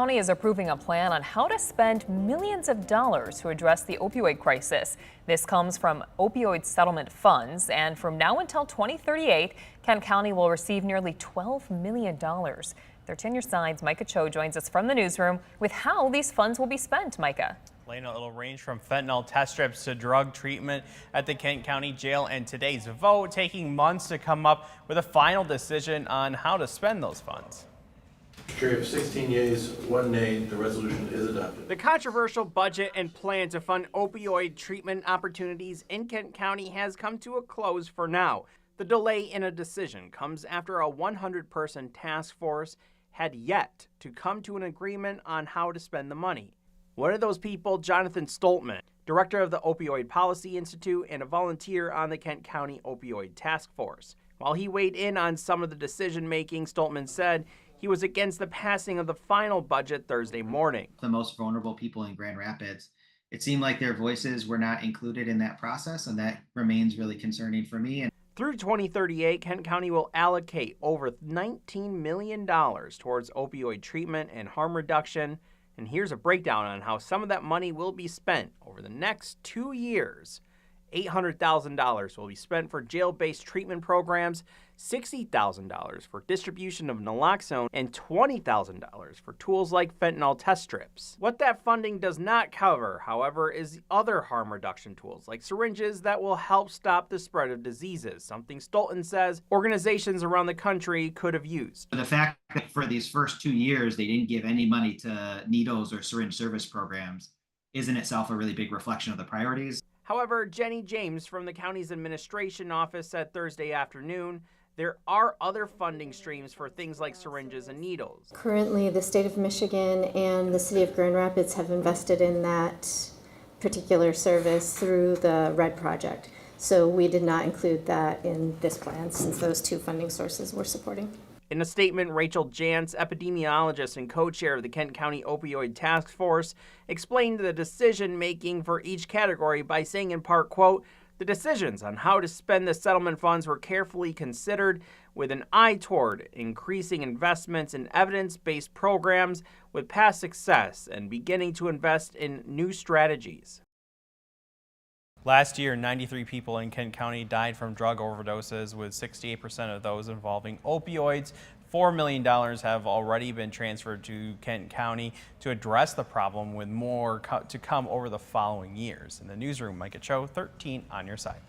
County is approving a plan on how to spend millions of dollars to address the opioid crisis. This comes from opioid settlement funds, and from now until 2038, Kent County will receive nearly $12 million. 13 Your Side's Micah Cho joins us from the newsroom with how these funds will be spent. Micah. Lena, it'll range from fentanyl test strips to drug treatment at the Kent County Jail, and today's vote taking months to come up with a final decision on how to spend those funds. Carry of 16 yeas, 1 nay, the resolution is adopted. The controversial budget and plan to fund opioid treatment opportunities in Kent County has come to a close for now. The delay in a decision comes after a 100-person task force had yet to come to an agreement on how to spend the money. One of those people, Jonathan Stoltman, director of the Opioid Policy Institute and a volunteer on the Kent County Opioid Task Force. While he weighed in on some of the decision-making, Stoltman said he was against the passing of the final budget Thursday morning. The most vulnerable people in Grand Rapids, it seemed like their voices were not included in that process, and that remains really concerning for me. Through 2038, Kent County will allocate over $19 million towards opioid treatment and harm reduction. And here's a breakdown on how some of that money will be spent over the next 2 years. $800,000 will be spent for jail-based treatment programs, $60,000 for distribution of naloxone, and $20,000 for tools like fentanyl test strips. What that funding does not cover, however, is other harm reduction tools like syringes that will help stop the spread of diseases, something Stolten says organizations around the country could have used. The fact that for these first 2 years they didn't give any money to needles or syringe service programs is in itself a really big reflection of the priorities. However, Jenny James from the county's administration office said Thursday afternoon there are other funding streams for things like syringes and needles. Currently, the state of Michigan and the city of Grand Rapids have invested in that particular service through the RED project. So we did not include that in this plan since those two funding sources we're supporting. In a statement, Rachel Jantz, epidemiologist and co-chair of the Kent County Opioid Task Force, explained the decision-making for each category by saying in part, quote, "The decisions on how to spend the settlement funds were carefully considered with an eye toward increasing investments in evidence-based programs with past success and beginning to invest in new strategies." Last year, 93 people in Kent County died from drug overdoses, with 68% of those involving opioids. $4 million have already been transferred to Kent County to address the problem, with more to come over the following years. In the newsroom, Micah Cho, 13 on your side.